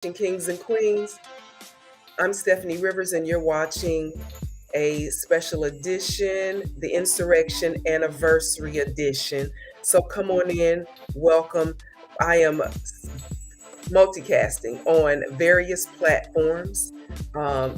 Kings and Queens. I'm Stephanie Rivers, and you're watching a special edition, the Insurrection Anniversary Edition. So come on in, welcome. I am multicasting on various platforms.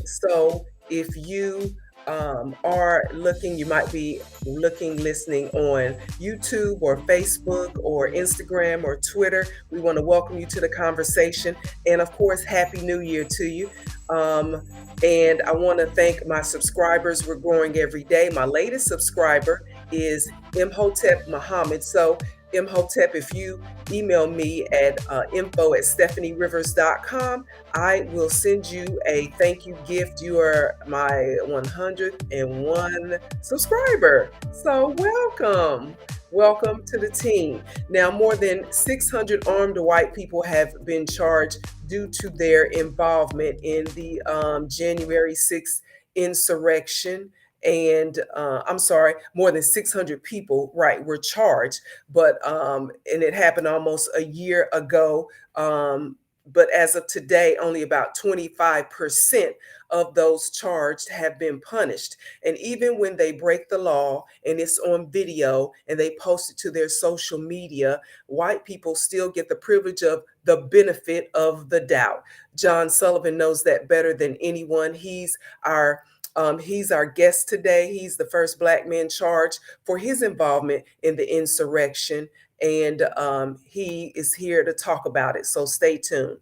So if you are looking, you might be looking, listening on YouTube or Facebook or Instagram or Twitter. We want to welcome you to the conversation. And of course, Happy New Year to you. And I want to thank my subscribers. We're growing every day. My latest subscriber is Imhotep Muhammad. So, Imhotep, if you email me at info@stephanierivers.com, I will send you a thank you gift. You are my 101 subscriber. So welcome. Welcome to the team. Now, more than 600 armed white people have been charged due to their involvement in the January 6th insurrection. And I'm sorry, more than 600 people, right, were charged. But and it happened almost a year ago. But as of today, only about 25% of those charged have been punished. And even when they break the law and it's on video and they post it to their social media, white people still get the privilege of the benefit of the doubt. John Sullivan knows that better than anyone. He's our guest today. He's the first Black man charged for his involvement in the insurrection, and he is here to talk about it. So stay tuned.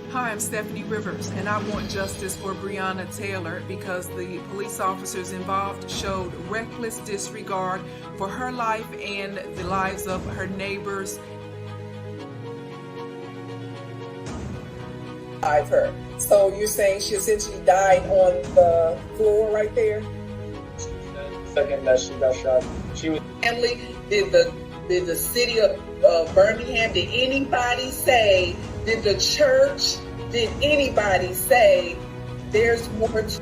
Hi, I'm Stephanie Rivers, and I want justice for Breonna Taylor because the police officers involved showed reckless disregard for her life and the lives of her neighbors. Her. So you're saying she essentially died on the floor right there? The second that she got shot, she was. Family, did the city of Birmingham, did anybody say, did the church, did anybody say there's more to?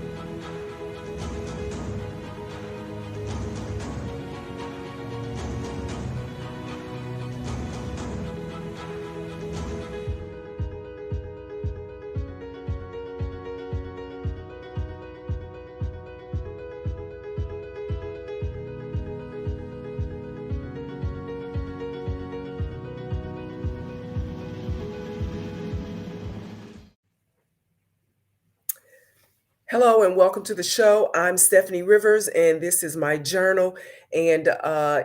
Hello and welcome to the show. I'm Stephanie Rivers and this is my journal. And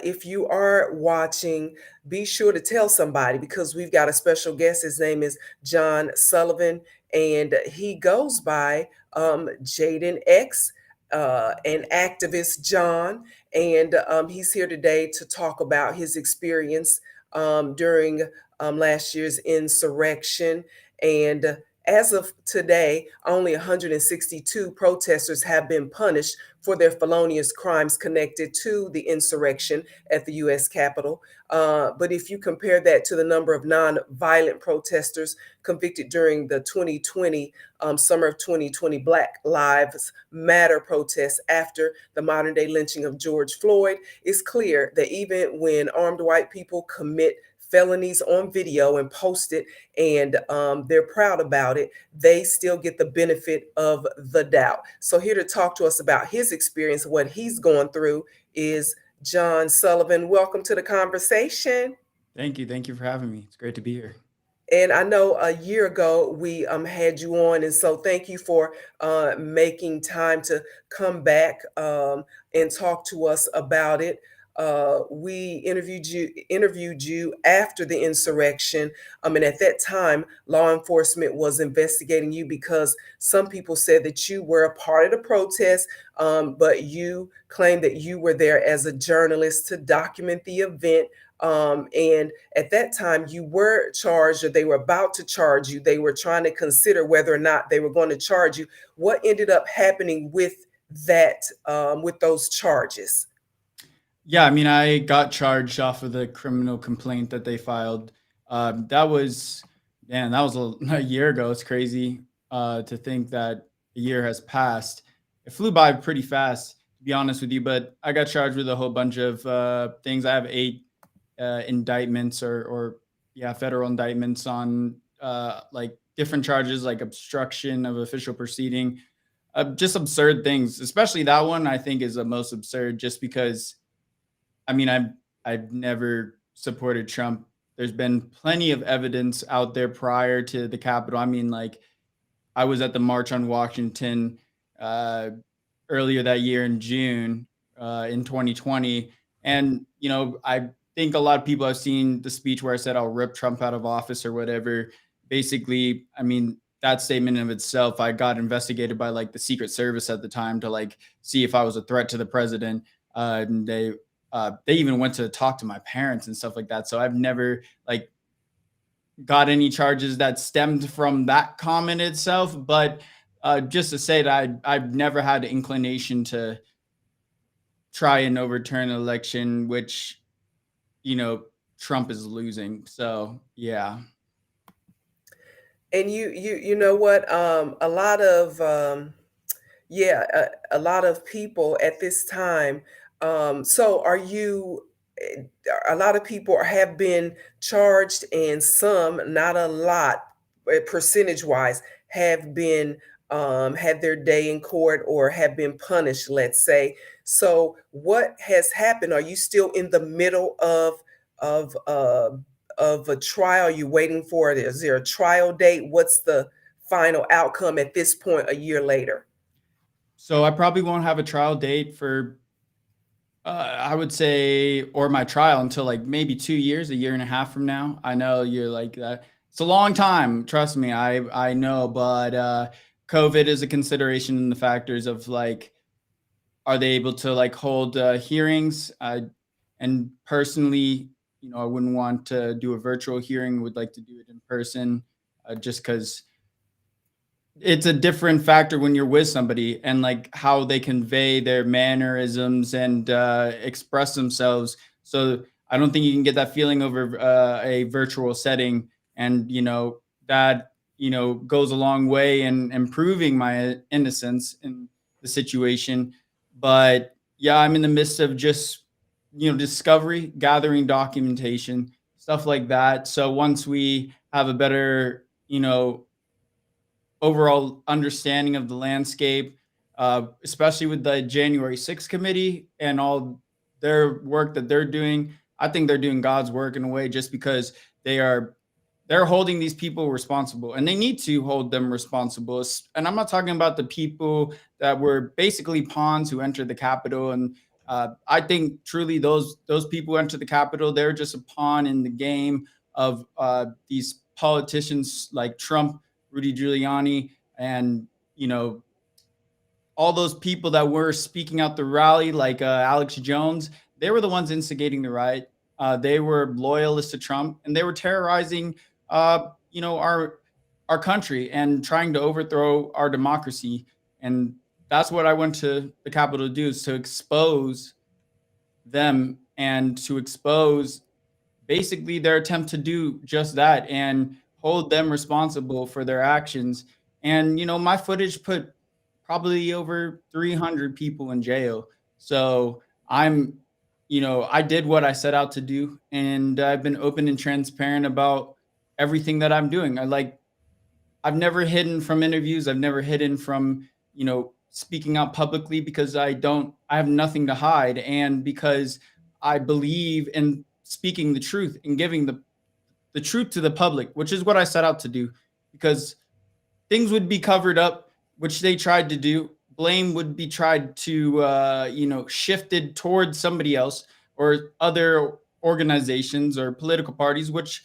if you are watching, be sure to tell somebody because we've got a special guest. His name is John Sullivan and he goes by Jaden X, an activist John. And he's here today to talk about his experience during last year's insurrection. And as of today, only 162 protesters have been punished for their felonious crimes connected to the insurrection at the U.S. Capitol. But if you compare that to the number of non-violent protesters convicted during the 2020, summer of 2020 Black Lives Matter protests after the modern-day lynching of George Floyd, it's clear that even when armed white people commit felonies on video and post it and they're proud about it, they still get the benefit of the doubt. So here to talk to us about his experience, what he's going through is John Sullivan. Welcome to the conversation. Thank you. Thank you for having me. It's great to be here. And I know a year ago we had you on, and so thank you for making time to come back and talk to us about it. We interviewed you after the insurrection, and at that time, law enforcement was investigating you because some people said that you were a part of the protest, but you claimed that you were there as a journalist to document the event. And at that time, you were charged, or they were about to charge you. They were trying to consider whether or not they were going to charge you. What ended up happening with that, with those charges? Yeah, I mean, I got charged off of the criminal complaint that they filed. That was a year ago. It's crazy to think that a year has passed. It flew by pretty fast. to be honest with you, but I got charged with a whole bunch of things. I have 8 indictments or yeah, federal indictments on like different charges, like obstruction of official proceeding, just absurd things. Especially that one, I think, is the most absurd, just because I mean, I've never supported Trump. There's been plenty of evidence out there prior to the Capitol. I mean, like, I was at the March on Washington uh, earlier that year in June in 2020, and I think a lot of people have seen the speech where I said I'll rip Trump out of office or whatever. Basically, I mean, that statement of itself, I got investigated by like the Secret Service at the time to like see if I was a threat to the president, and they even went to talk to my parents and stuff like that. So I've never like got any charges that stemmed from that comment itself. But just to say that I've never had the inclination to try and overturn an election, which, you know, Trump is losing. So, yeah. And you know what? A lot of yeah, a lot of people at this time. So are you? eh, A lot of people have been charged, and some, not a lot, percentage wise, have been had their day in court or have been punished. Let's say. So what has happened? Are you still in the middle of uh, of a trial? Are you waiting for it? Is there a trial date? What's the final outcome at this point a year later? So I probably won't have a trial date for, I would say, or my trial until like maybe 2 years, a year and a half from now. I know you're like that. It's a long time. Trust me. I know, but COVID is a consideration in the factors of like, are they able to like hold hearings? And personally, I wouldn't want to do a virtual hearing. Would like to do it in person, just because it's a different factor when you're with somebody and like how they convey their mannerisms and express themselves. So I don't think you can get that feeling over a virtual setting, and that goes a long way in improving my innocence in the situation. But yeah, I'm in the midst of just discovery, gathering documentation, stuff like that. So once we have a better overall understanding of the landscape, especially with the January 6th committee and all their work that they're doing. I think they're doing God's work in a way, just because they're holding these people responsible, and they need to hold them responsible. And I'm not talking about the people that were basically pawns who entered the Capitol. And I think truly those people who entered the Capitol, they're just a pawn in the game of these politicians like Trump, Rudy Giuliani, and all those people that were speaking out the rally, like Alex Jones. They were the ones instigating the riot. They were loyalists to Trump, and they were terrorizing, our country and trying to overthrow our democracy. And that's what I went to the Capitol to do, is to expose them and to expose basically their attempt to do just that and hold them responsible for their actions. And my footage put probably over 300 people in jail. So I did what I set out to do, and I've been open and transparent about everything that I'm doing. I've never hidden from interviews. I've never hidden from, speaking out publicly, because I have nothing to hide. And because I believe in speaking the truth and giving the truth to the public, which is what I set out to do. Because things would be covered up, which they tried to do. Blame would be tried to, shifted towards somebody else or other organizations or political parties, which,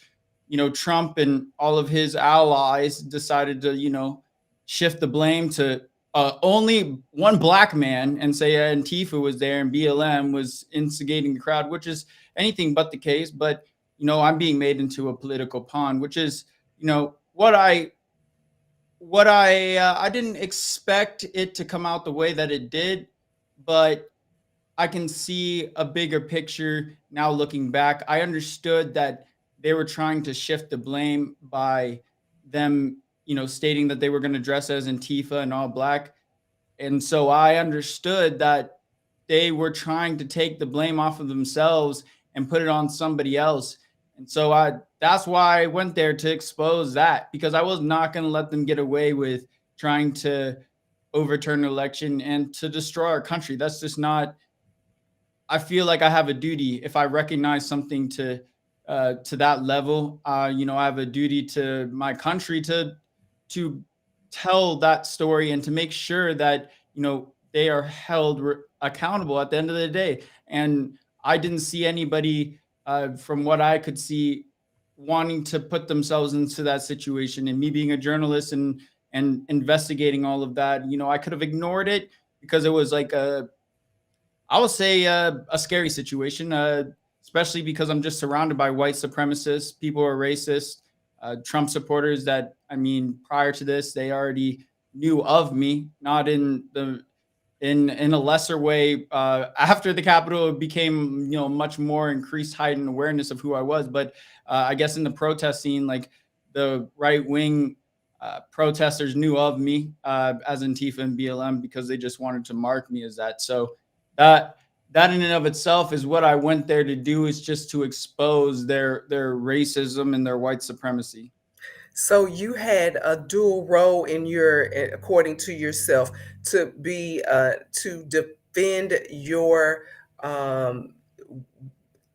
Trump and all of his allies decided to, shift the blame to only one black man and say Antifa was there and BLM was instigating the crowd, which is anything but the case. But, I'm being made into a political pawn, which is, what I didn't expect it to come out the way that it did, but I can see a bigger picture now looking back. I understood that they were trying to shift the blame by them, stating that they were going to dress as Antifa and all black. And so I understood that they were trying to take the blame off of themselves and put it on somebody else. And so that's why I went there, to expose that, because I was not going to let them get away with trying to overturn an election and to destroy our country. That's just not, I feel like I have a duty, if I recognize something to that level. I have a duty to my country to tell that story and to make sure that they are held accountable at the end of the day. And I didn't see anybody, from what I could see, wanting to put themselves into that situation. And me being a journalist and investigating all of that, I could have ignored it because it was like I would say a scary situation, especially because I'm just surrounded by white supremacists, people who are racist, Trump supporters that, I mean, prior to this, they already knew of me, not in a lesser way. After the Capitol, it became, much more increased heightened awareness of who I was. But I guess in the protest scene, like the right wing protesters knew of me as Antifa and BLM because they just wanted to mark me as that. So that in and of itself is what I went there to do, is just to expose their racism and their white supremacy. So you had a dual role in your, according to yourself, to be to defend your, um,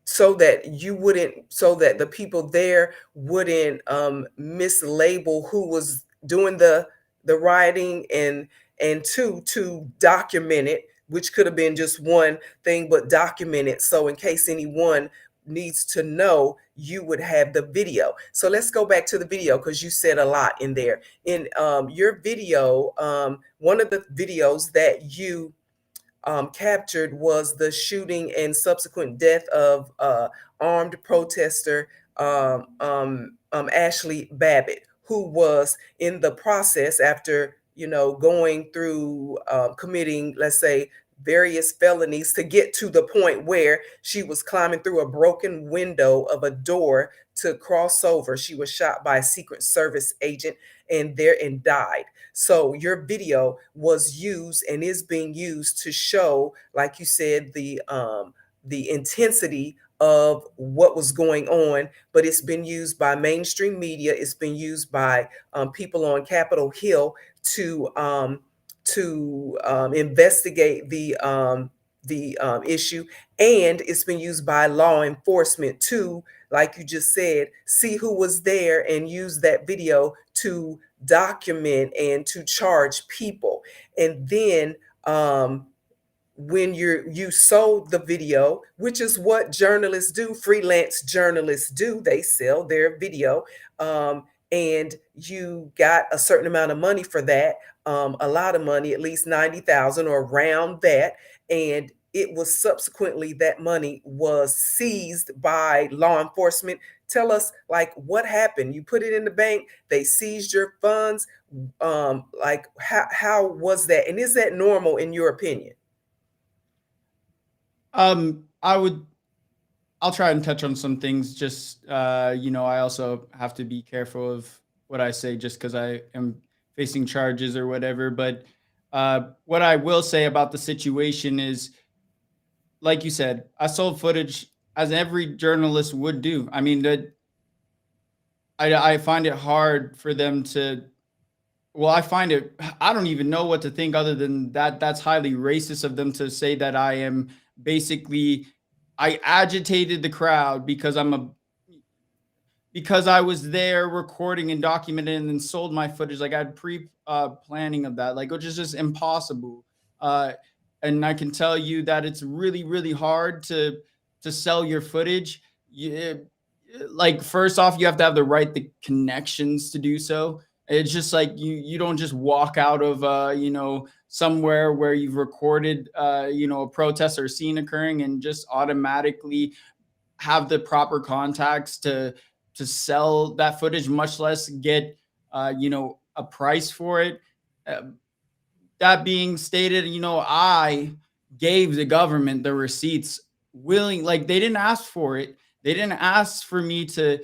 so that the people there wouldn't mislabel who was doing the rioting, and two, to document it, which could have been just one thing, but document it, so in case anyone needs to know, you would have the video. So let's go back to the video, because you said a lot in there. In your video, one of the videos that you captured was the shooting and subsequent death of armed protester Ashley Babbitt, who was in the process, after going through committing, let's say, various felonies, to get to the point where she was climbing through a broken window of a door to cross over. She was shot by a Secret Service agent and died. So your video was used and is being used to show, like you said, the intensity of what was going on. But it's been used by mainstream media. It's been used by people on Capitol Hill to investigate the issue, and it's been used by law enforcement to, like you just said, see who was there and use that video to document and to charge people. And then when you sold the video, which is what journalists do, freelance journalists do, they sell their video, and you got a certain amount of money for that, a lot of money, at least 90,000 or around that. And it was subsequently, that money was seized by law enforcement. Tell us, like, what happened? You put it in the bank, they seized your funds. Like, how was that? And is that normal in your opinion? I'll try and touch on some things. Just I also have to be careful of what I say, just because I am facing charges or whatever. But what I will say about the situation is, like you said, I sold footage, as every journalist would do. I mean, I find it hard for them to. Well, I don't even know what to think, other than that. That's highly racist of them to say that I am basically, I agitated the crowd because because I was there recording and documenting and then sold my footage. Like, I had planning of that, like, which is just impossible. And I can tell you that it's really, really hard to sell your footage. Like, first off, you have to have the connections to do so. It's just like you don't just walk out of somewhere where you've recorded a protest or scene occurring and just automatically have the proper contacts to sell that footage, much less get a price for it. That being stated, I gave the government the receipts like, they didn't ask for it. They didn't ask for me to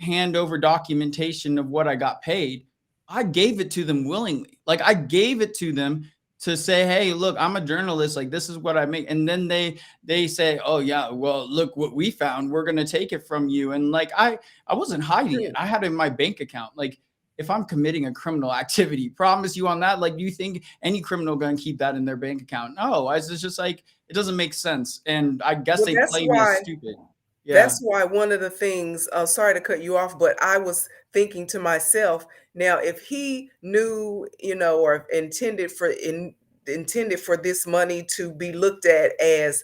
hand over documentation of what I got paid. I gave it to them willingly. Like, I gave it to them to say, hey, look, I'm a journalist, like this is what I make. And then they say, oh yeah, well, look what we found, we're gonna take it from you. And like I wasn't hiding it, Hmm. I had it in my bank account. Like if I'm committing a criminal activity, promise you on that, like do you think any criminal gonna keep that in their bank account? No, it's just like it doesn't make sense. And I guess Well, they that's play me as why stupid. Yeah. That's why one of the things, sorry to cut you off, but I was thinking to myself, now if he knew, or intended for this money to be looked at as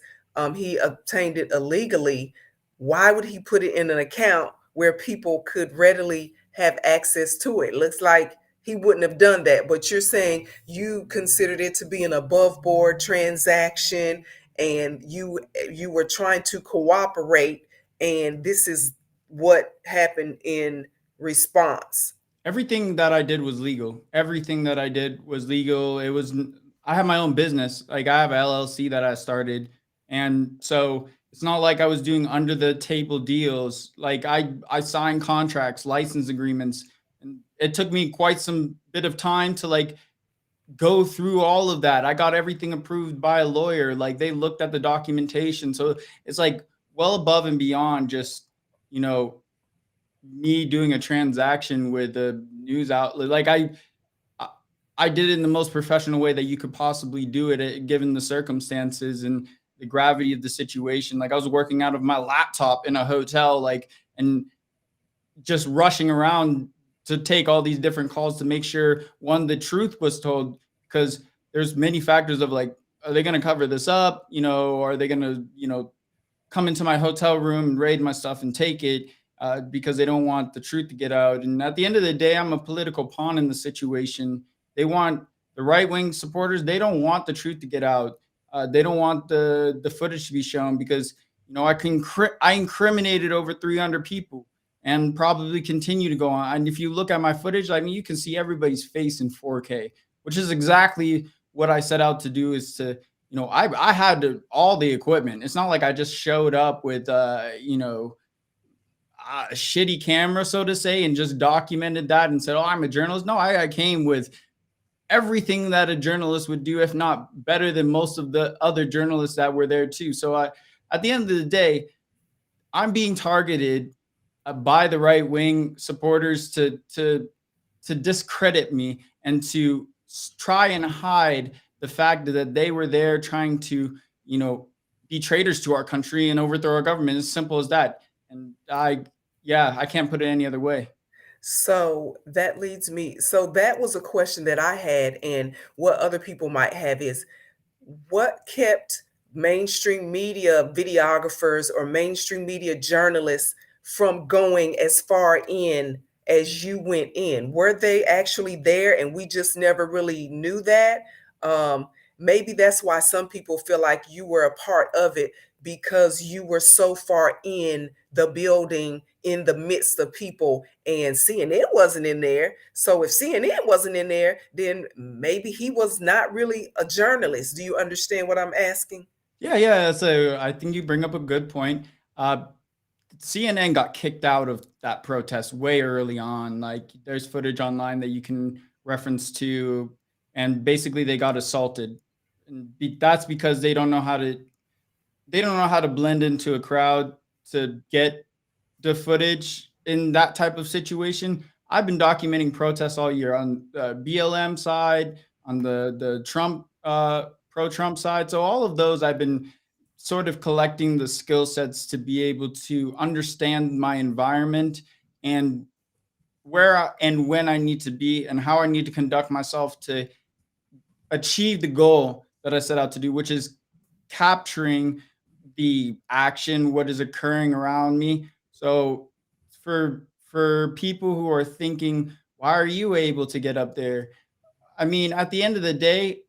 he obtained it illegally, why would he put it in an account where people could readily have access to it? Looks like he wouldn't have done that. But you're saying you considered it to be an above board transaction and you were trying to cooperate, and this is what happened in response. Everything that I did was legal. Everything that I did was legal. I have my own business. Like I have a LLC that I started. And so it's not like I was doing under the table deals. Like I signed contracts, license agreements, and it took me quite some bit of time to like go through all of that. I got everything approved by a lawyer. Like they looked at the documentation. So it's like well above and beyond just, you know, me doing a transaction with a news outlet. Like I I did it in the most professional way that you could possibly do it, given the circumstances and the gravity of the situation. Like I was working out of my laptop in a hotel, like, and just rushing around to take all these different calls to make sure one, the truth was told, because there's many factors of like, are they going to cover this up? You know, are they going to, you know, come into my hotel room and raid my stuff and take it because they don't want the truth to get out. And at the end of the day, I'm a political pawn in the situation. They want the right wing supporters. They don't want the truth to get out. They don't want the footage to be shown because you know I incriminated over 300 people and probably continue to go on. And if you look at my footage, I mean, you can see everybody's face in 4K, which is exactly what I set out to do. Is to you know, I had all the equipment. It's not like I just showed up with, you know, a shitty camera, so to say, and just documented that and said, "Oh, I'm a journalist." No, I came with everything that a journalist would do, if not better than most of the other journalists that were there too. So, at the end of the day, I'm being targeted by the right wing supporters to discredit me and to try and hide the fact that they were there trying to, you know, be traitors to our country and overthrow our government. As simple as that. And yeah, I can't put it any other way. So that leads me, so that was a question that I had, and what other people might have is, what kept mainstream media videographers or mainstream media journalists from going as far in as you went in? Were they actually there and we just never really knew that? Um, Maybe that's why some people feel like you were a part of it because you were so far in the building in the midst of people, and CNN wasn't in there. So if CNN wasn't in there, then maybe he was not really a journalist. Do you understand what I'm asking? Yeah, yeah. So I think you bring up a good point. Uh, CNN got kicked out of that protest way early on. Like there's footage online that you can reference to, and basically they got assaulted. And that's because they don't know how to blend into a crowd to get the footage in that type of situation. I've been documenting protests all year on the BLM side, on the Trump pro Trump side. So all of those, I've been sort of collecting the skill sets to be able to understand my environment and and when I need to be and how I need to conduct myself to achieve the goal that I set out to do, which is capturing the action, what is occurring around me. So for people who are thinking, why are you able to get up there? I mean, at the end of the day,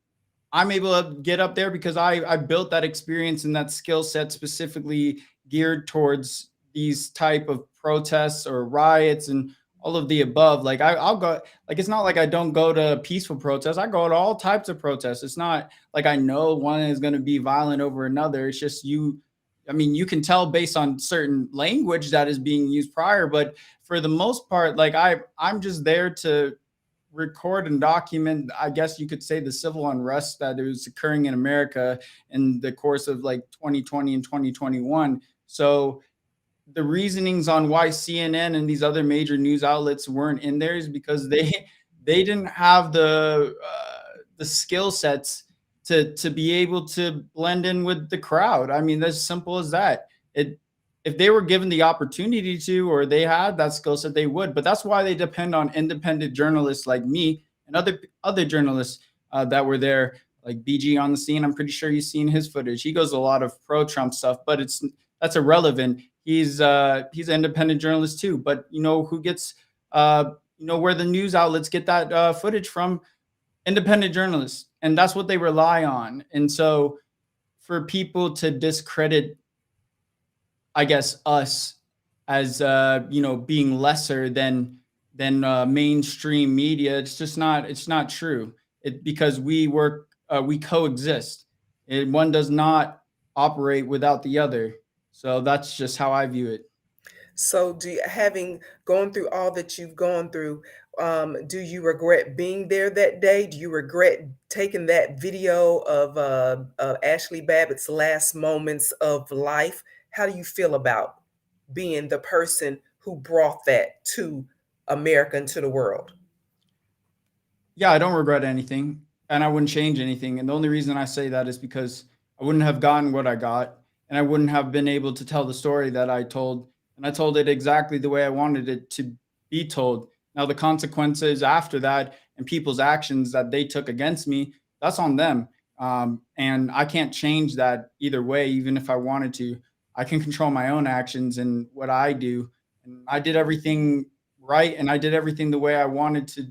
I'm able to get up there because I built that experience and that skill set specifically geared towards these type of protests or riots and all of the above. Like I'll go, like it's not like I don't go to peaceful protests. I go to all types of protests. It's not like I know one is going to be violent over another. It's just you. I mean, you can tell based on certain language that is being used prior, but for the most part, like I'm just there to record and document, I guess you could say, the civil unrest that is occurring in America in the course of like 2020 and 2021. So the reasonings on why CNN and these other major news outlets weren't in there is because they didn't have the skill sets to be able to blend in with the crowd. I mean, that's simple as that. It If they were given the opportunity to, or they had that skill set, they would. But that's why they depend on independent journalists like me and other journalists that were there, like BG on the scene. I'm pretty sure you've seen his footage. He goes a lot of pro Trump stuff, but that's irrelevant. He's an independent journalist too. But you know who gets where the news outlets get that footage from? Independent journalists, and that's what they rely on. And so for people to discredit, I guess, us as being lesser than mainstream media, it's not true. Because we coexist. One does not operate without the other. So that's just how I view it. So, having gone through all that you've gone through, do you regret being there that day? Do you regret taking that video of Ashley Babbitt's last moments of life? How do you feel about being the person who brought that to America and to the world? Yeah, I don't regret anything, and I wouldn't change anything. And the only reason I say that is because I wouldn't have gotten what I got, and I wouldn't have been able to tell the story that I told. And I told it exactly the way I wanted it to be told. Now, the consequences after that and people's actions that they took against me, that's on them. And I can't change that either way, even if I wanted to. I can control my own actions and what I do. And I did everything right, and I did everything the way I wanted to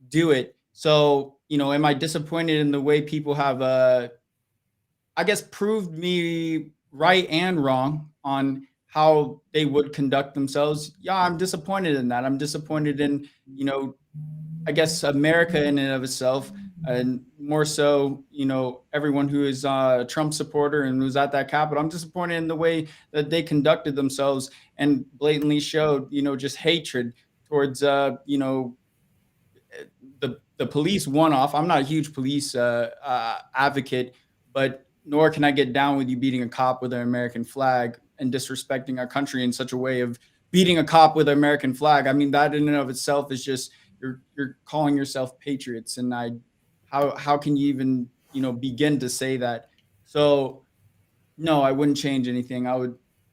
do it. So, am I disappointed in the way people have, I guess, proved me right and wrong on how they would conduct themselves? Yeah, I'm disappointed in that. I'm disappointed in, I guess, America in and of itself, and more so, everyone who is a Trump supporter and who's at that Capitol. I'm disappointed in the way that they conducted themselves and blatantly showed, just hatred towards, the police one off. I'm not a huge police advocate, but nor can I get down with you beating a cop with an American flag and disrespecting our country in such a way of beating a cop with an American flag. I mean, that in and of itself is just you're calling yourself patriots, and how can you even begin to say that? So no, I wouldn't change anything.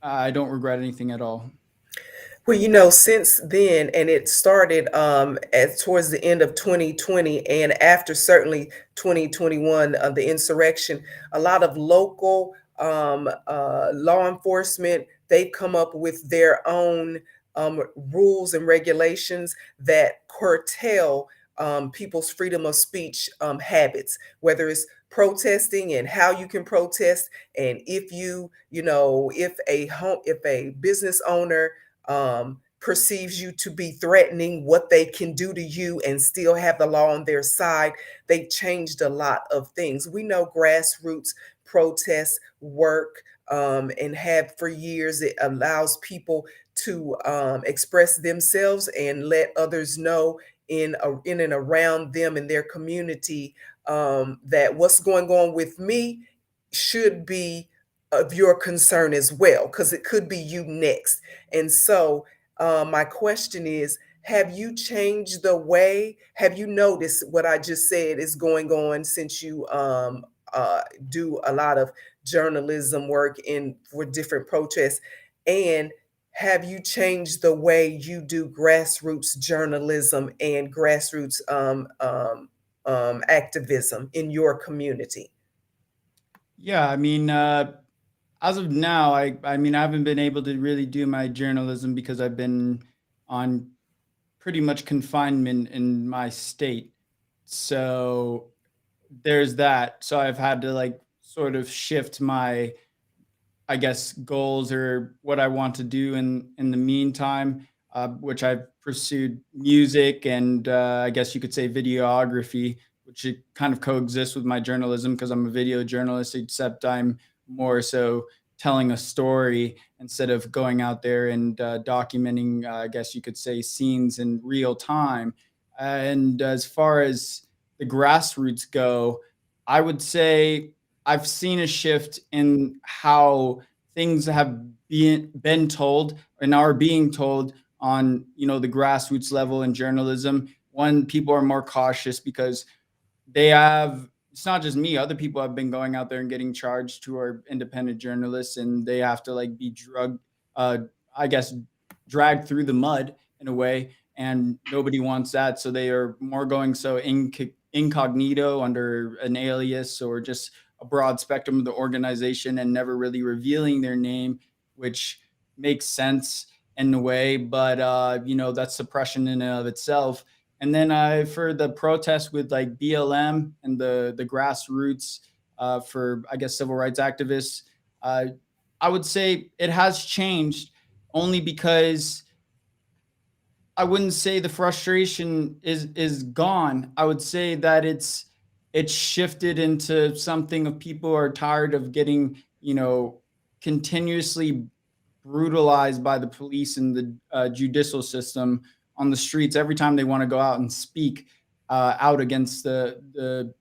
I don't regret anything at all. Well, since then, and it started as towards the end of 2020, and after certainly 2021, the insurrection, a lot of local law enforcement, they've come up with their own rules and regulations that curtail people's freedom of speech habits, whether it's protesting and how you can protest, and if a business owner perceives you to be threatening, what they can do to you and still have the law on their side. They've changed a lot of things. We know grassroots protests work, and have for years. It allows people to express themselves and let others know in and around them in their community, that what's going on with me should be of your concern as well, because it could be you next. And so, my question is, have you changed the way? Have you noticed what I just said is going on since you do a lot of journalism work for different protests? And have you changed the way you do grassroots journalism and grassroots activism in your community? Yeah, I mean, as of now, I mean, I haven't been able to really do my journalism because I've been on pretty much confinement in my state. So there's that. So I've had to like sort of shift my, I guess, goals or what I want to do in the meantime, which I've pursued music and I guess you could say videography, which it kind of coexists with my journalism because I'm a video journalist, except I'm more so telling a story instead of going out there and documenting, I guess you could say, scenes in real time. And as far as the grassroots go, I would say I've seen a shift in how things have been told and are being told on, the grassroots level in journalism. One, people are more cautious because they have, it's not just me, other people have been going out there and getting charged who are independent journalists, and they have to like be uh I guess dragged through the mud in a way, and nobody wants that, so they are more going so incognito under an alias or just a broad spectrum of the organization and never really revealing their name, which makes sense in a way, but that's suppression in and of itself. And then for the protest with like BLM and the grassroots for, I guess, civil rights activists, uh, I would say it has changed only because I wouldn't say the frustration is gone. I would say that it's shifted into something of people are tired of getting, continuously brutalized by the police and the judicial system on the streets every time they want to go out and speak out against the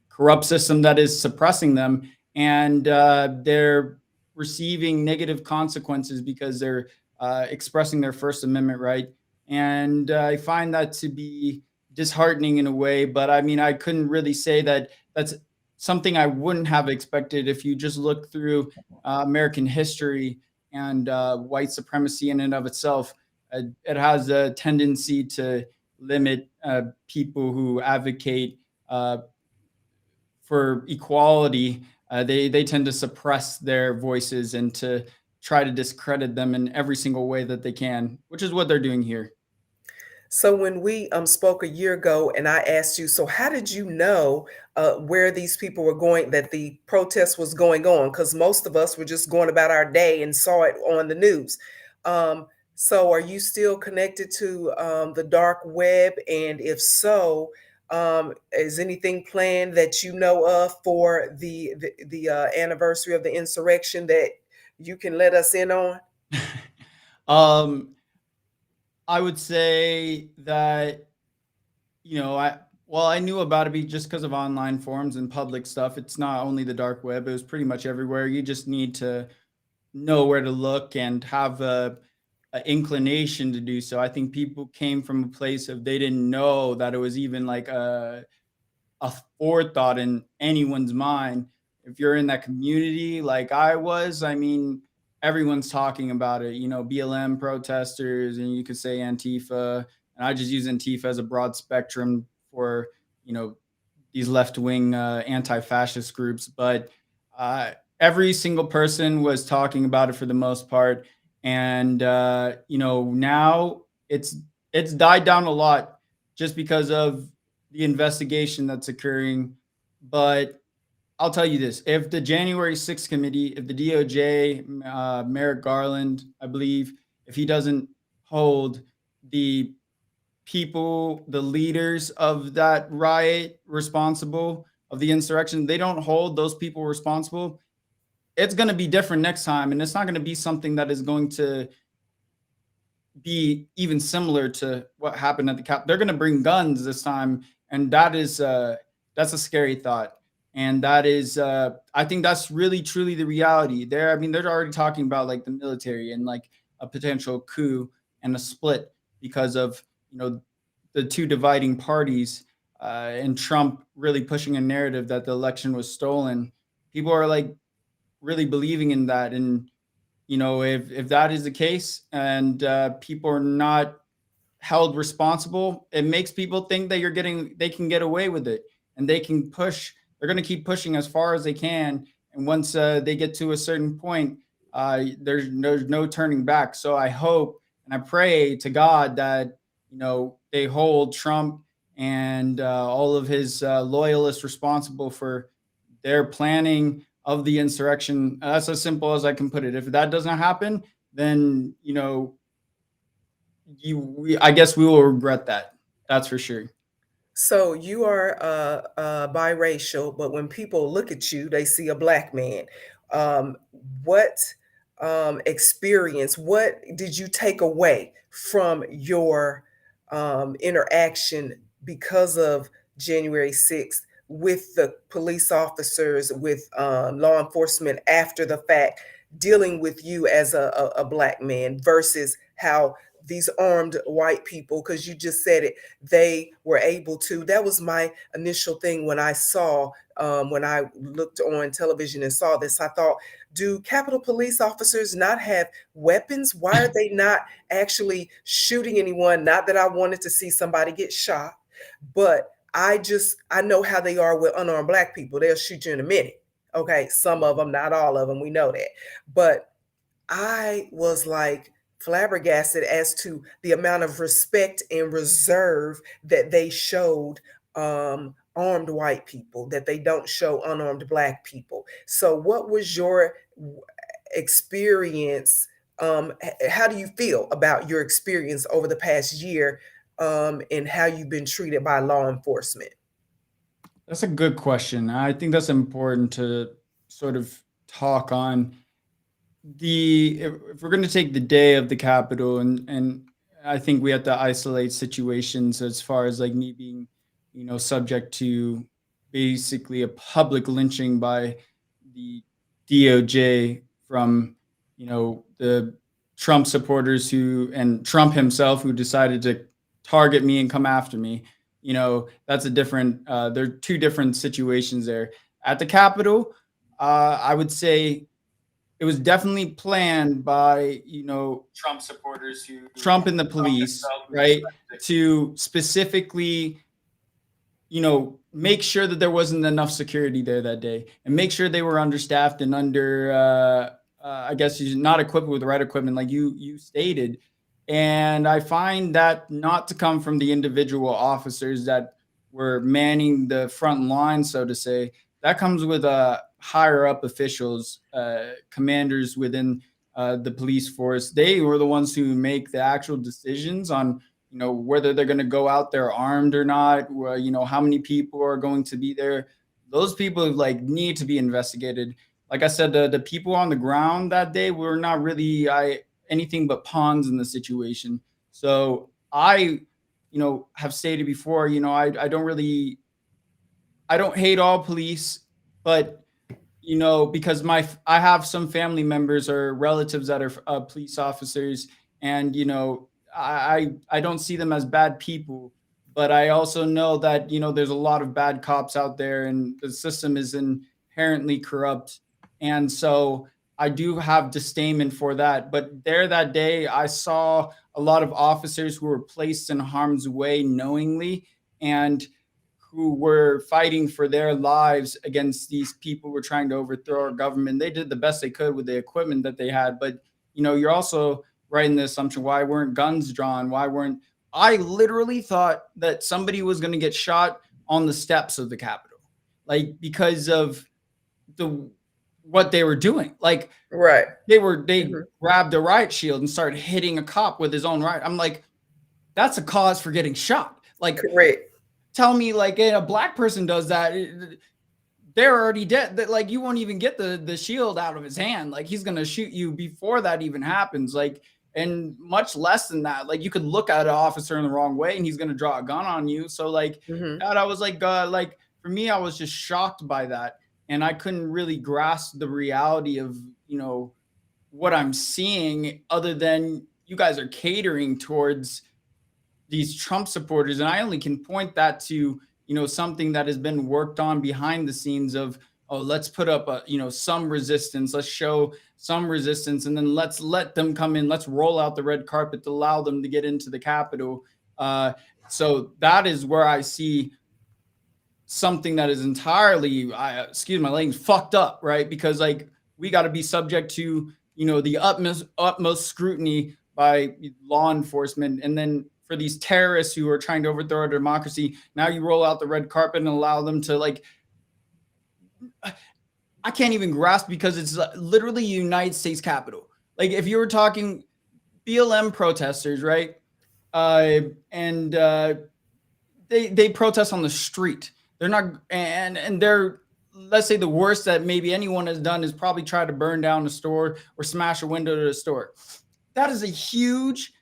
corrupt system that is suppressing them, and they're receiving negative consequences because they're expressing their First Amendment right. And I find that to be disheartening in a way. But I mean, I couldn't really say that that's something I wouldn't have expected if you just look through American history and white supremacy in and of itself. It has a tendency to limit people who advocate for equality. They tend to suppress their voices and to try to discredit them in every single way that they can, which is what they're doing here. So when we spoke a year ago, and I asked you, so how did you know where these people were going, that the protest was going on? Because most of us were just going about our day and saw it on the news. So are you still connected to the dark web? And if so, is anything planned that you know of for the anniversary of the insurrection that you can let us in on? um, I would say that, I knew about it just because of online forums and public stuff. It's not only the dark web; it was pretty much everywhere. You just need to know where to look and have a inclination to do so. I think people came from a place of they didn't know that it was even like a forethought in anyone's mind. If you're in that community like I was, I mean, everyone's talking about it, BLM protesters, and you could say Antifa. And I just use Antifa as a broad spectrum for, you know, these left wing anti fascist groups. But every single person was talking about it for the most part. And, now it's died down a lot just because of the investigation that's occurring. But I'll tell you this: if the January 6th committee, if the DOJ, Merrick Garland, I believe, if he doesn't hold the people, the leaders of that riot responsible, of the insurrection, they don't hold those people responsible, it's going to be different next time. And it's not going to be something that is going to be even similar to what happened at the Cap. They're going to bring guns this time, and that's a scary thought. And that is, I think that's really truly the reality. There, I mean, they're already talking about like the military and like a potential coup and a split because of the two dividing parties, and Trump really pushing a narrative that the election was stolen. People are like really believing in that, and if that is the case, and people are not held responsible, it makes people think that they can get away with it, and they're going to keep pushing as far as they can. And once they get to a certain point, there's no turning back. So I hope and I pray to God that they hold Trump and all of his loyalists responsible for their planning of the insurrection. That's as simple as I can put it. If that doesn't happen, then I guess we will regret that. That's for sure. So you are biracial, but when people look at you, they see a black man. Um, what experience? What did you take away from your interaction because of January 6th with the police officers, with law enforcement after the fact, dealing with you as a Black man versus how these armed white people, because you just said it, they were able to. That was my initial thing when I saw, when I looked on television and saw this. I thought, do Capitol Police officers not have weapons? Why are they not actually shooting anyone? Not that I wanted to see somebody get shot, but I know how they are with unarmed Black people. They'll shoot you in a minute. Okay, some of them, not all of them, we know that. But I was like flabbergasted as to the amount of respect and reserve that they showed armed white people, that they don't show unarmed Black people. So, what was your experience? How do you feel about your experience over the past year, and how you've been treated by law enforcement? That's a good question. I think that's important to sort of talk on. If we're going to take the day of the Capitol, and I think we have to isolate situations as far as like me being, subject to basically a public lynching by the DOJ from, the Trump supporters and Trump himself who decided to target me and come after me. That's a different, there are two different situations there. At the Capitol, I would say it was definitely planned by, Trump supporters Trump and the police, right? To specifically, make sure that there wasn't enough security there that day and make sure they were understaffed and I guess not equipped with the right equipment, like you stated. And I find that not to come from the individual officers that were manning the front line, so to say. That comes with higher up officials, commanders within the police force. They were the ones who make the actual decisions on, whether they're going to go out there armed or not, how many people are going to be there. Those people need to be investigated. Like I said, the people on the ground that day were not really anything but pawns in the situation. So I, have stated before, I don't hate all police, but because I have some family members or relatives that are police officers, and I don't see them as bad people, but I also know that there's a lot of bad cops out there, and the system is inherently corrupt, and so I do have disdain for that. But there that day, I saw a lot of officers who were placed in harm's way knowingly, and who were fighting for their lives against these people who were trying to overthrow our government. They did the best they could with the equipment that they had. But, you're also right in the assumption, why weren't guns drawn? I literally thought that somebody was going to get shot on the steps of the Capitol, because of what they were doing. Right. They Mhm. grabbed a riot shield and started hitting a cop with his own riot. I'm like, that's a cause for getting shot. Correct. Tell me, a Black person does that, they're already dead. That you won't even get the shield out of his hand. He's gonna shoot you before that even happens. And much less than that. You could look at an officer in the wrong way, and he's gonna draw a gun on you. So Mhm. God, I was for me, I was just shocked by that, and I couldn't really grasp the reality of what I'm seeing, other than you guys are catering towards these Trump supporters. And I only can point that to, something that has been worked on behind the scenes of, oh, let's put up some resistance. Let's show some resistance. And then let's let them come in. Let's roll out the red carpet to allow them to get into the Capitol. So that is where I see something that is entirely, excuse my language, fucked up, right? Because we got to be subject to, the utmost scrutiny by law enforcement. And then for these terrorists who are trying to overthrow our democracy, now you roll out the red carpet and allow them to I can't even grasp, because it's literally United States Capitol. If you were talking BLM protesters, right? And they protest on the street. They're not, and they're, let's say the worst that maybe anyone has done is probably try to burn down a store or smash a window to the store. That is a huge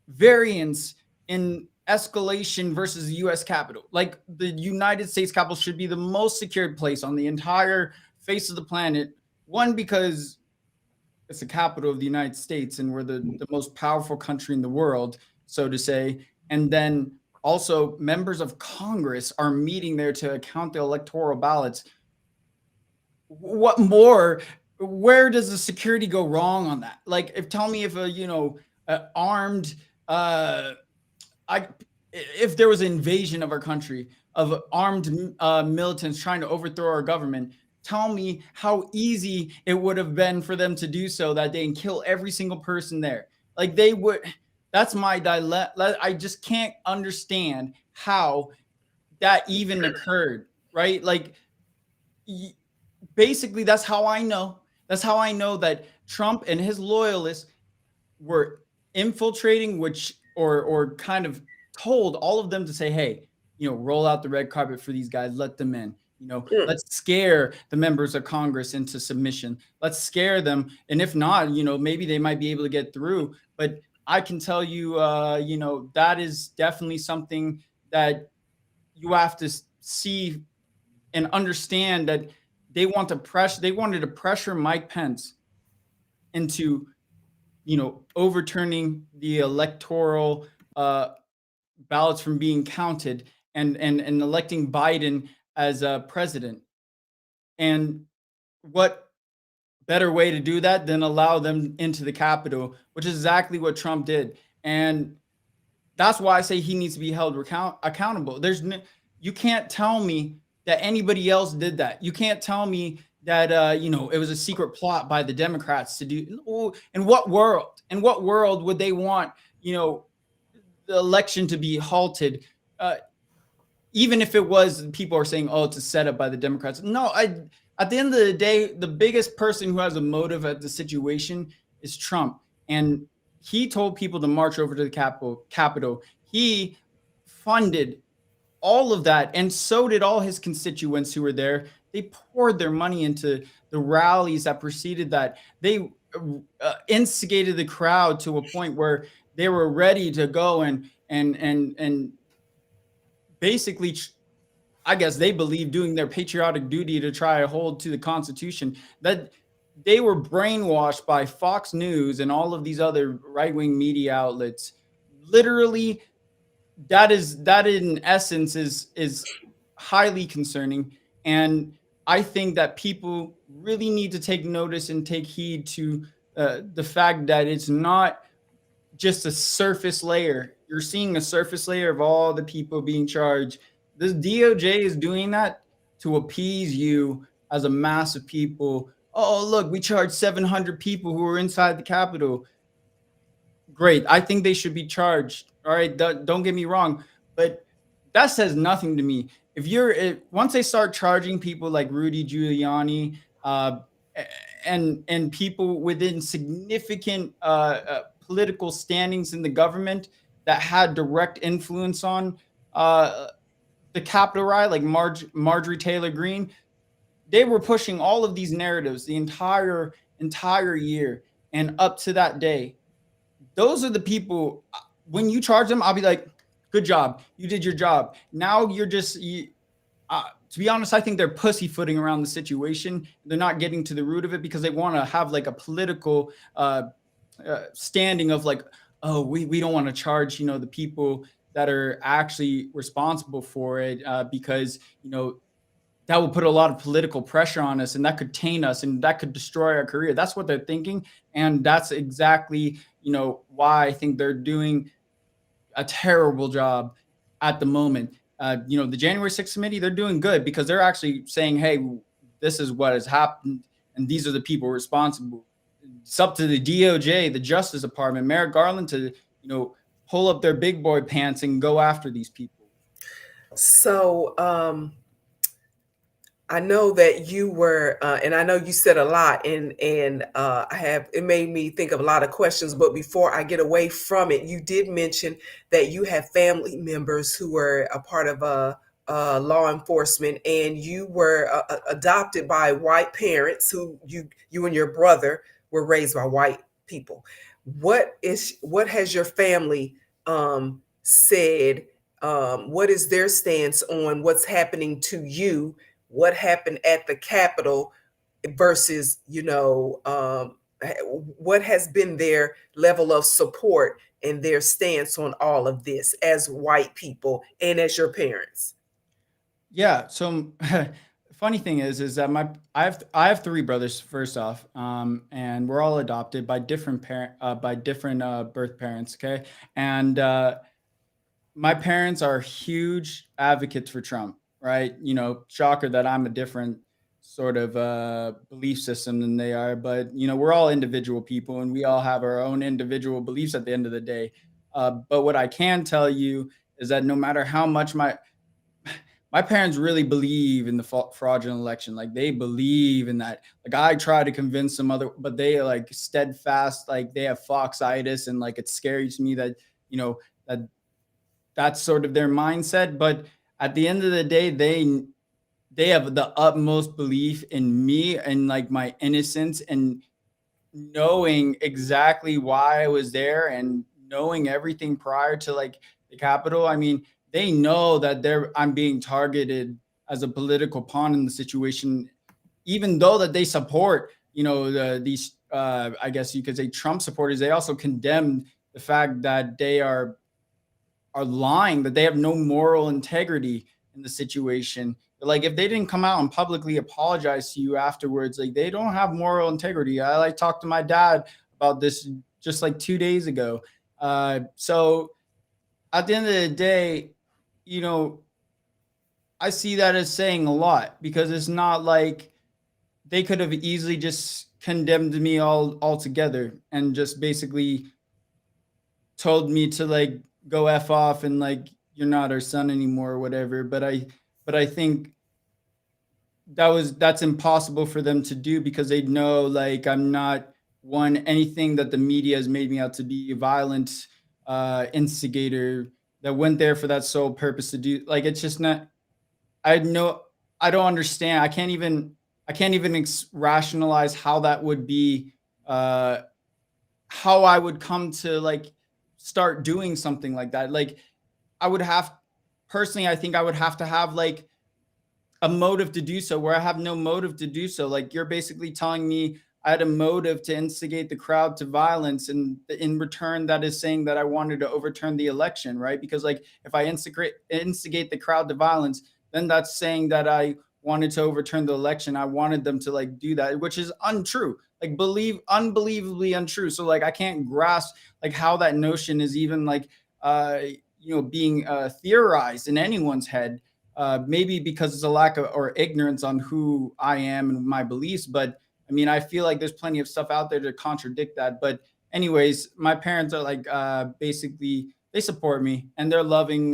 variance in escalation versus the US Capitol. Like the United States Capitol should be the most secured place on the entire face of the planet. One, because it's the capital of the United States and we're the most powerful country in the world, so to say. And then also members of Congress are meeting there to count the electoral ballots. What more? Where does the security go wrong on that? Like, tell me if armed, if there was an invasion of our country of armed militants trying to overthrow our government, tell me how easy it would have been for them to do so that day and kill every single person there. Like they would. That's my dilemma. I just can't understand how that even occurred, right? Like basically that's how I know that Trump and his loyalists were infiltrating, which or kind of told all of them to say, hey, roll out the red carpet for these guys, let them in. Let's scare the members of Congress into submission. Let's scare them. And if not, maybe they might be able to get through. But I can tell you, that is definitely something that you have to see and understand, that they wanted to pressure Mike Pence into, overturning the electoral ballots from being counted and electing Biden as president. And what better way to do that than allow them into the Capitol, which is exactly what Trump did. And that's why I say he needs to be held accountable. You can't tell me that anybody else did that. You can't tell me that it was a secret plot by the Democrats to do. In what world would they want the election to be halted? Even if it was, people are saying, oh, it's a setup by the Democrats. No, at the end of the day, the biggest person who has a motive at the situation is Trump. And he told people to march over to the Capitol. He funded all of that, and so did all his constituents who were there. They poured their money into the rallies that preceded that. They instigated the crowd to a point where they were ready to go and basically, I guess they believe, doing their patriotic duty to try to hold to the Constitution. That they were brainwashed by Fox News and all of these other right-wing media outlets. Literally, that in essence is highly concerning. And I think that people really need to take notice and take heed to the fact that it's not just a surface layer. You're seeing a surface layer of all the people being charged. The DOJ is doing that to appease you as a mass of people. Oh, look, we charged 700 people who were inside the Capitol. Great. I think they should be charged. All right. Don't get me wrong. But that says nothing to me. Once they start charging people like Rudy Giuliani and people within significant political standings in the government that had direct influence on the Capitol riot, like Marjorie Taylor Greene, they were pushing all of these narratives the entire year and up to that day. Those are the people, when you charge them, I'll be like, good job. You did your job. Now you're just, to be honest, I think they're pussyfooting around the situation. They're not getting to the root of it because they want to have like a political standing of like, oh, we don't want to charge, the people that are actually responsible for it because, that will put a lot of political pressure on us and that could taint us and that could destroy our career. That's what they're thinking. And that's exactly, why I think they're doing a terrible job at the moment. The January 6th committee, they're doing good because they're actually saying, hey, this is what has happened and these are the people responsible. It's up to the DOJ, the Justice Department, Merrick Garland to, pull up their big boy pants and go after these people. So I know that you were, and I know you said a lot, and it made me think of a lot of questions. But before I get away from it, you did mention that you have family members who were a part of law enforcement, and you were adopted by white parents who you and your brother were raised by white people. What has your family said, what is their stance on what's happening to you, what happened at the Capitol versus, what has been their level of support and their stance on all of this as white people and as your parents? Yeah. So funny thing is that I have three brothers first off, and we're all adopted by different birth parents. Okay, and my parents are huge advocates for Trump, right? Shocker that I'm a different sort of belief system than they are, but we're all individual people and we all have our own individual beliefs at the end of the day. But what I can tell you is that no matter how much my parents really believe in the fraudulent election. Like they believe in that. Like I try to convince them but they like steadfast. Like they have foxitis, and like it's scary to me that that that's sort of their mindset. But at the end of the day, they have the utmost belief in me and like my innocence and knowing exactly why I was there and knowing everything prior to like the Capitol. I mean, they know that I'm being targeted as a political pawn in the situation, even though that they support, these I guess you could say Trump supporters. They also condemned the fact that they are lying, that they have no moral integrity in the situation. Like if they didn't come out and publicly apologize to you afterwards, like they don't have moral integrity. I like talked to my dad about this just like 2 days ago. So at the end of the day, you know, I see that as saying a lot because it's not like they could have easily just condemned me altogether and just basically told me to like go F off and like you're not our son anymore or whatever. But I think that's impossible for them to do because they know like I'm not anything that the media has made me out to be, a violent instigator that went there for that sole purpose to do. Like it's just not. I know I don't understand. I can't even rationalize how that would be. How I would come to like start doing something like that. Like I would have personally, I think I would have to have like a motive to do so where I have no motive to do so. Like you're basically telling me I had a motive to instigate the crowd to violence, and in return, that is saying that I wanted to overturn the election, right? Because like if I instigate the crowd to violence, then that's saying that I wanted to overturn the election. I wanted them to like do that, which is untrue. Like unbelievably untrue. So like I can't grasp like how that notion is even like being theorized in anyone's head. Maybe because it's a lack of or ignorance on who I am and my beliefs. But I mean, I feel like there's plenty of stuff out there to contradict that. But anyways, my parents are like basically they support me and they're loving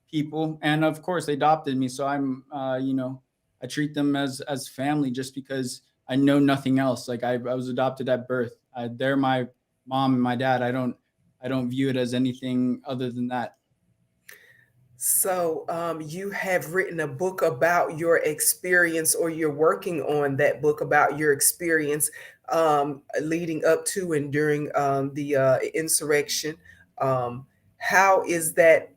people, and of course they adopted me. So I'm I treat them as family just because I know nothing else. Like I was adopted at birth. They're my mom and my dad. I don't view it as anything other than that. So, you have written a book about your experience, or you're working on that book about your experience leading up to and during the insurrection. Um, how is that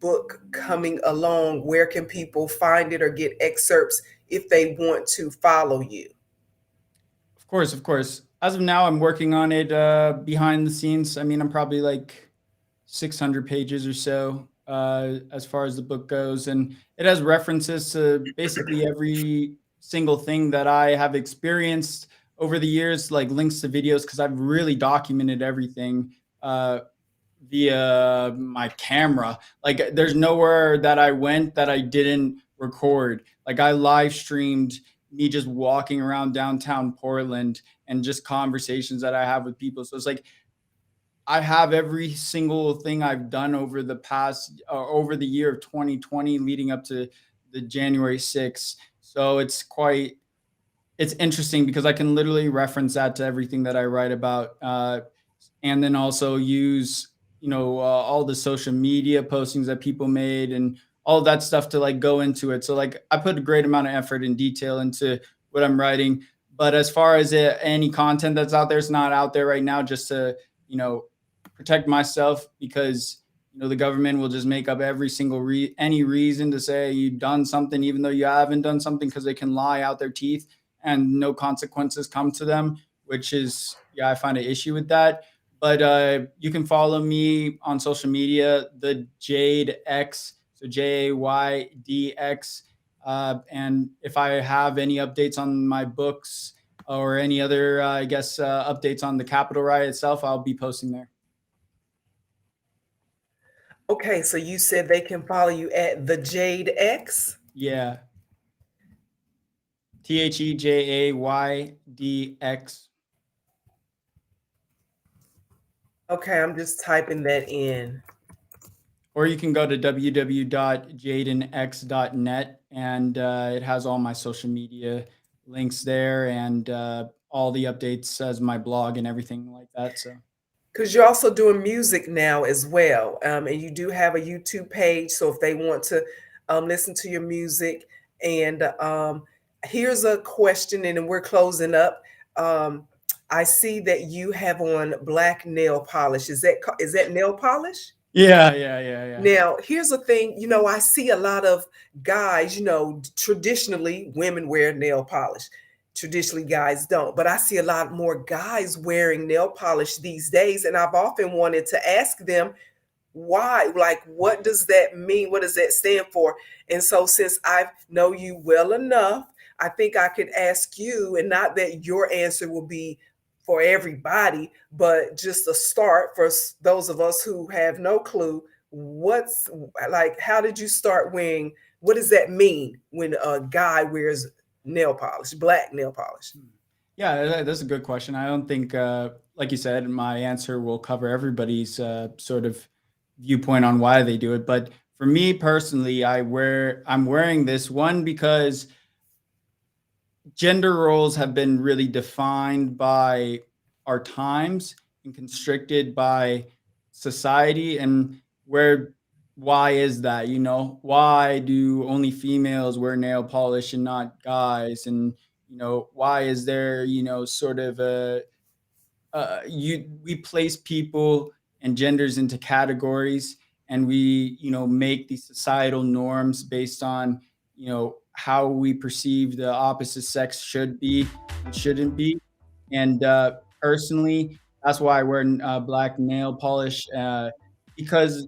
book coming along? Where can people find it or get excerpts if they want to follow you? Of course, of course. As of now, I'm working on it behind the scenes. I mean, I'm probably like 600 pages or so as far as the book goes. And it has references to basically every single thing that I have experienced over the years, like links to videos, because I've really documented everything via my camera. Like there's nowhere that I went that I didn't record. Like I live streamed me just walking around downtown Portland and just conversations that I have with people. So it's like I have every single thing I've done over the past over the year of 2020 leading up to the January 6th. So it's interesting because I can literally reference that to everything that I write about, and then also use all the social media postings that people made and all of that stuff to like go into it. So like I put a great amount of effort and detail into what I'm writing. But as far as any content that's out there, it's not out there right now just to you know protect myself because the government will just make up every single any reason to say you've done something, even though you haven't done something, because they can lie out their teeth and no consequences come to them, which is, yeah, I find an issue with that. But you can follow me on social media, the Jade X, so JAYDX. And if I have any updates on my books or any other, updates on the Capitol riot itself, I'll be posting there. Okay, so you said they can follow you at the Jade X? Yeah. THEJAYDX. Okay, I'm just typing that in. Or you can go to www.jadenx.net, and it has all my social media links there, and all the updates as my blog and everything like that. So, Because you're also doing music now as well, and you do have a YouTube page. So if they want to listen to your music, and here's a question, and then we're closing up. I see that you have on black nail polish. Is that nail polish? yeah. Now, here's the thing, I see a lot of guys, traditionally women wear nail polish. Traditionally, guys don't, but I see a lot more guys wearing nail polish these days. And I've often wanted to ask them why, like, what does that mean? What does that stand for? And so, since I know you well enough, I think I could ask you, and not that your answer will be for everybody, but just a start for those of us who have no clue. What's like, how did you start wearing? What does that mean when a guy wears nail polish, black nail polish? Yeah, that's a good question. I don't think, like you said, my answer will cover everybody's sort of viewpoint on why they do it. But for me personally, I'm wearing this one because gender roles have been really defined by our times and constricted by society. And why is that? Why do only females wear nail polish and not guys? And why is there sort of we place people and genders into categories, and we make these societal norms based on how we perceive the opposite sex should be and shouldn't be. And personally, that's why I wear black nail polish, because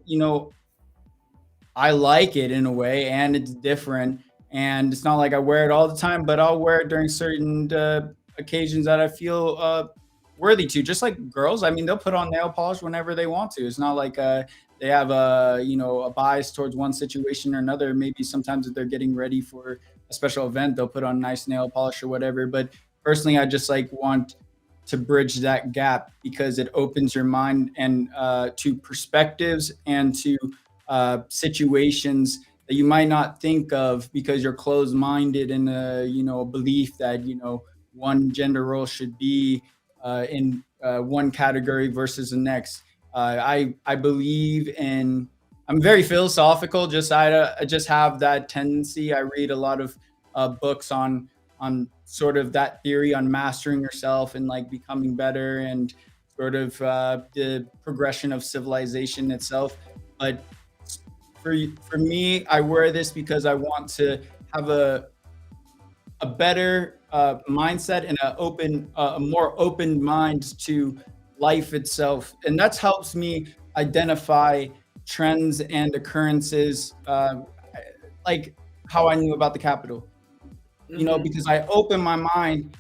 I like it in a way, and it's different. And it's not like I wear it all the time, but I'll wear it during certain occasions that I feel worthy to. Just like girls, I mean, they'll put on nail polish whenever they want to. It's not like they have a bias towards one situation or another. Maybe sometimes if they're getting ready for a special event, they'll put on nice nail polish or whatever. But personally, I just want to bridge that gap, because it opens your mind and to perspectives and to situations that you might not think of, because you're closed-minded in a belief that one gender role should be in one category versus the next. I believe in. I'm very philosophical. I just have that tendency. I read a lot of books on sort of that theory on mastering yourself and like becoming better, and sort of the progression of civilization itself. But for me, I wear this because I want to have a better mindset and a more open mind to life itself, and that helps me identify trends and occurrences, like how I knew about the Capitol. Because I open my mind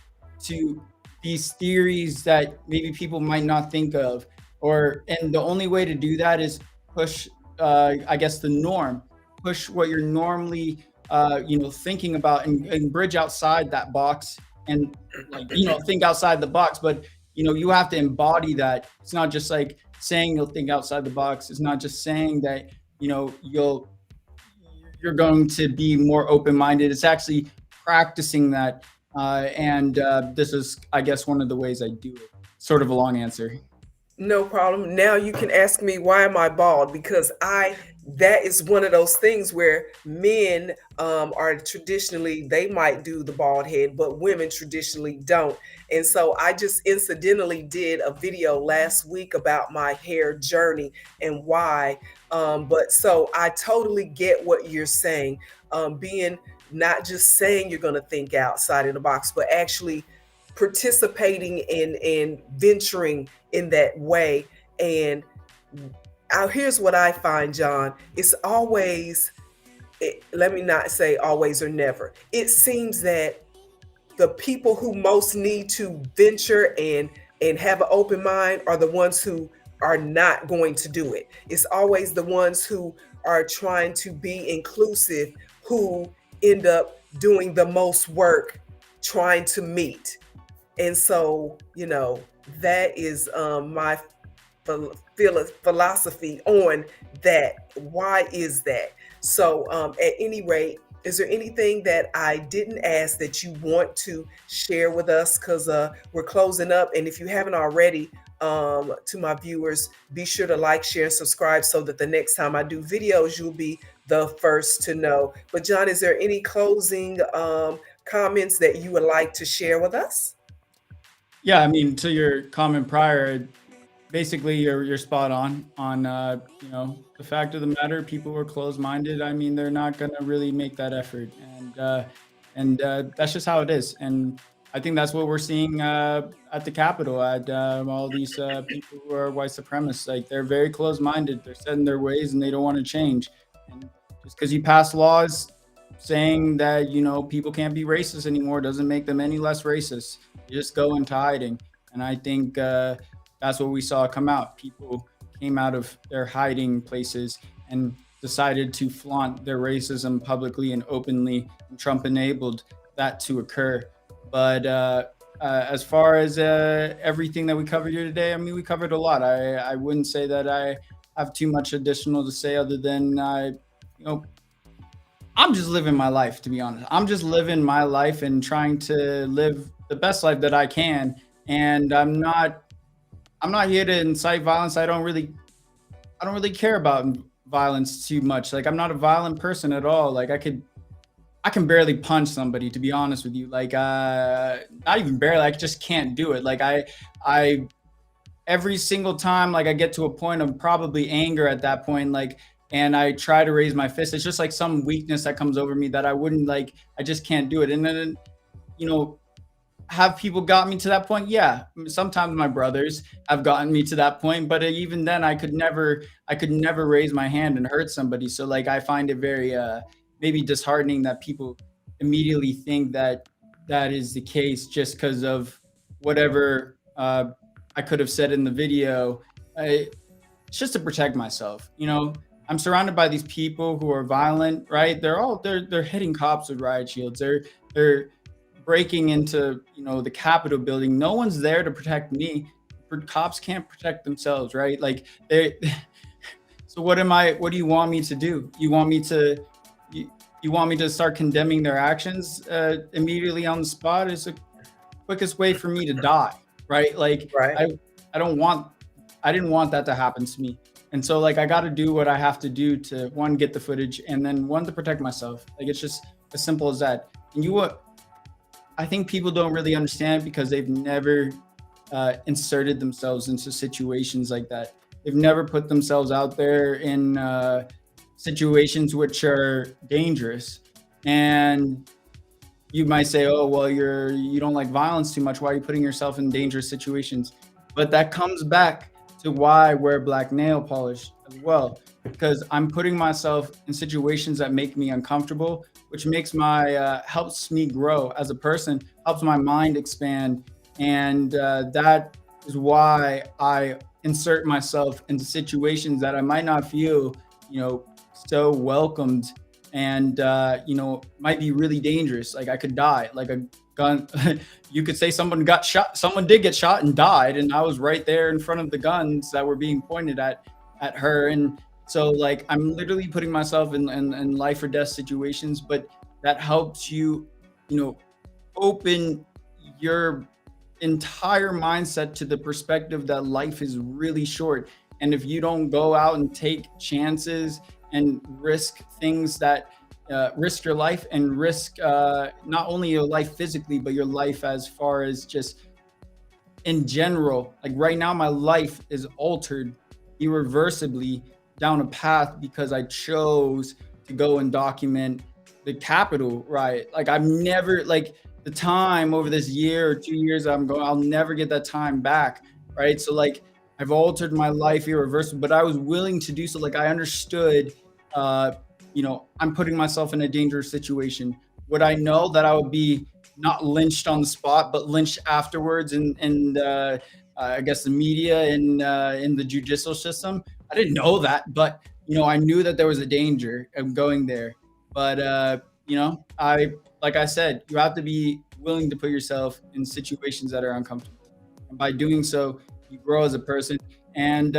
to these theories that maybe people might not think of, and the only way to do that is push, the norm, push what you're normally, thinking about, and bridge outside that box, and think outside the box. But you have to embody that. It's not just like saying you'll think outside the box. It's not just saying that you're going to be more open-minded. It's actually practicing that, and this is, I guess, one of the ways I do it. Sort of a long answer. No problem. Now you can ask me, why am I bald? Because that is one of those things where men are traditionally, they might do the bald head, but women traditionally don't. And so I just incidentally did a video last week about my hair journey and why. But so I totally get what you're saying. Being not just saying you're going to think outside of the box, but actually participating in venturing in that way. And here's what I find, John. It's always, let me not say always or never. It seems that the people who most need to venture and have an open mind are the ones who are not going to do it. It's always the ones who are trying to be inclusive who end up doing the most work trying to meet. And so, that is my philosophy on that. Why is that? So, at any rate, is there anything that I didn't ask that you want to share with us? Because we're closing up. And if you haven't already, to my viewers, be sure to like, share, and subscribe so that the next time I do videos, you'll be the first to know. But, John, is there any closing comments that you would like to share with us? Yeah, I mean, to your comment prior, basically you're spot on the fact of the matter, people who are closed-minded, I mean, they're not going to really make that effort, and that's just how it is. And I think that's what we're seeing at the Capitol, at all these people who are white supremacists. Like, they're very closed-minded, they're set in their ways and they don't want to change. And just because you pass laws saying that people can't be racist anymore doesn't make them any less racist. You just go into hiding. And I think that's what we saw come out. People came out of their hiding places and decided to flaunt their racism publicly and openly, and Trump enabled that to occur. But as far as everything that we covered here today, I mean, we covered a lot. I wouldn't say that I have too much additional to say other than I'm just living my life, to be honest. I'm just living my life and trying to live the best life that I can. And I'm not here to incite violence. I don't really care about violence too much. Like, I'm not a violent person at all. Like, I can barely punch somebody, to be honest with you. Like, not even barely, I just can't do it. Like, I every single time, like, I get to a point of probably anger at that point, like, and I try to raise my fist. It's just like some weakness that comes over me that I wouldn't, like, I just can't do it. And then, have people got me to that point? Yeah. Sometimes my brothers have gotten me to that point, but even then I could never raise my hand and hurt somebody. So, like, I find it very, maybe disheartening that people immediately think that that is the case just because of whatever I could have said in the video. It's just to protect myself. I'm surrounded by these people who are violent, right? They're hitting cops with riot shields. They're breaking into the Capitol building. No one's there to protect me. Cops can't protect themselves, right? Like, so what do you want me to do? You want me to start condemning their actions immediately on the spot? Is the quickest way for me to die, right? Like, Right. I didn't want that to happen to me. And so, like, I got to do what I have to do to, one, get the footage, and then one, to protect myself. Like, it's just as simple as that. And I think people don't really understand because they've never inserted themselves into situations like that. They've never put themselves out there in situations which are dangerous. And you might say, oh, well, you don't like violence too much. Why are you putting yourself in dangerous situations? But that comes back to why I wear black nail polish as well, because I'm putting myself in situations that make me uncomfortable, which makes helps me grow as a person, helps my mind expand. And that is why I insert myself into situations that I might not feel, so welcomed, and might be really dangerous. Like, I could die. Like, a gun, you could say someone got shot. Someone did get shot and died, and I was right there in front of the guns that were being pointed at her. And so, like, I'm literally putting myself in life or death situations, but that helps you, open your entire mindset to the perspective that life is really short. And if you don't go out and take chances and risk things that risk your life and risk not only your life physically, but your life as far as just in general. Like right now, my life is altered irreversibly down a path because I chose to go and document the Capitol riot. Like I've never, like the time over this year or 2 years I'll never get that time back. Right. So like I've altered my life irreversibly, but I was willing to do so. Like I understood, uh, I'm putting myself in a dangerous situation. Would I know that I would be not lynched on the spot, but lynched afterwards, and I guess the media and in the judicial system? I didn't know that, but I knew that there was a danger of going there. But I like I said, you have to be willing to put yourself in situations that are uncomfortable, and by doing so, you grow as a person, and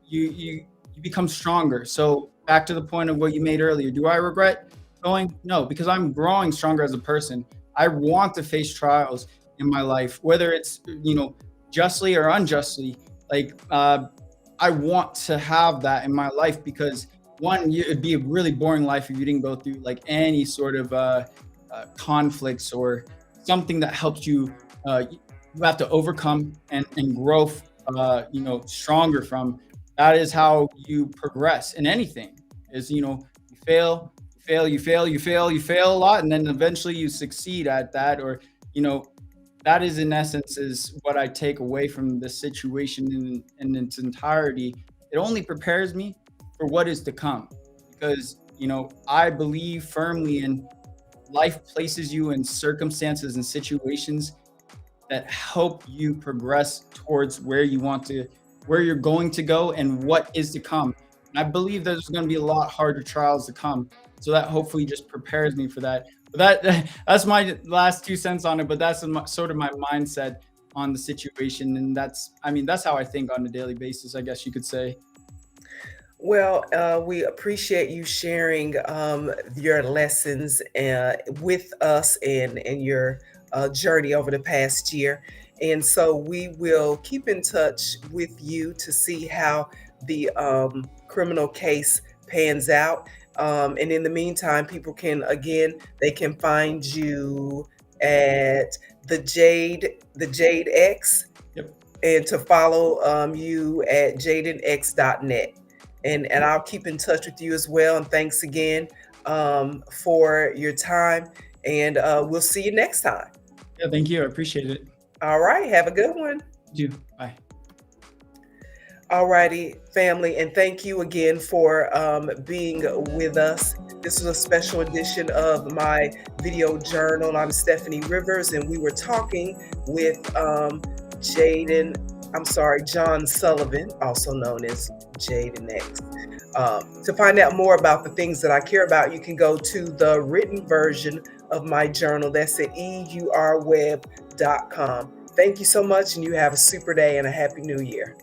you become stronger. So back to the point of what you made earlier, do I regret going? No, because I'm growing stronger as a person. I want to face trials in my life, whether it's justly or unjustly. Like I want to have that in my life because one, it'd be a really boring life if you didn't go through like any sort of conflicts or something that helps you. You have to overcome and grow. Stronger from. That is how you progress in anything. Is you fail, you fail a lot, and then eventually you succeed at that. Or that is in essence is what I take away from the situation in its entirety. It only prepares me for what is to come, because I believe firmly in life places you in circumstances and situations that help you progress towards where you're going to go and what is to come. And I believe there's going to be a lot harder trials to come. So that hopefully just prepares me for that. But that's my last 2 cents on it. But that's sort of my mindset on the situation. And that's how I think on a daily basis, I guess you could say. Well, we appreciate you sharing your lessons with us and your journey over the past year. And so we will keep in touch with you to see how the criminal case pans out. And in the meantime, people they can find you at the Jade X, Yep. and to follow you at jadenx.net. And I'll keep in touch with you as well. And thanks again for your time. And we'll see you next time. Yeah, thank you. I appreciate it. All right. Have a good one. You too. Bye. All righty, family. And thank you again for being with us. This is a special edition of my video journal. I'm Steffanie Rivers, and we were talking with John Sullivan, also known as Jaden X. To find out more about the things that I care about, you can go to the written version of my journal. That's at eurweb.com. Thank you so much, and you have a super day and a happy new year.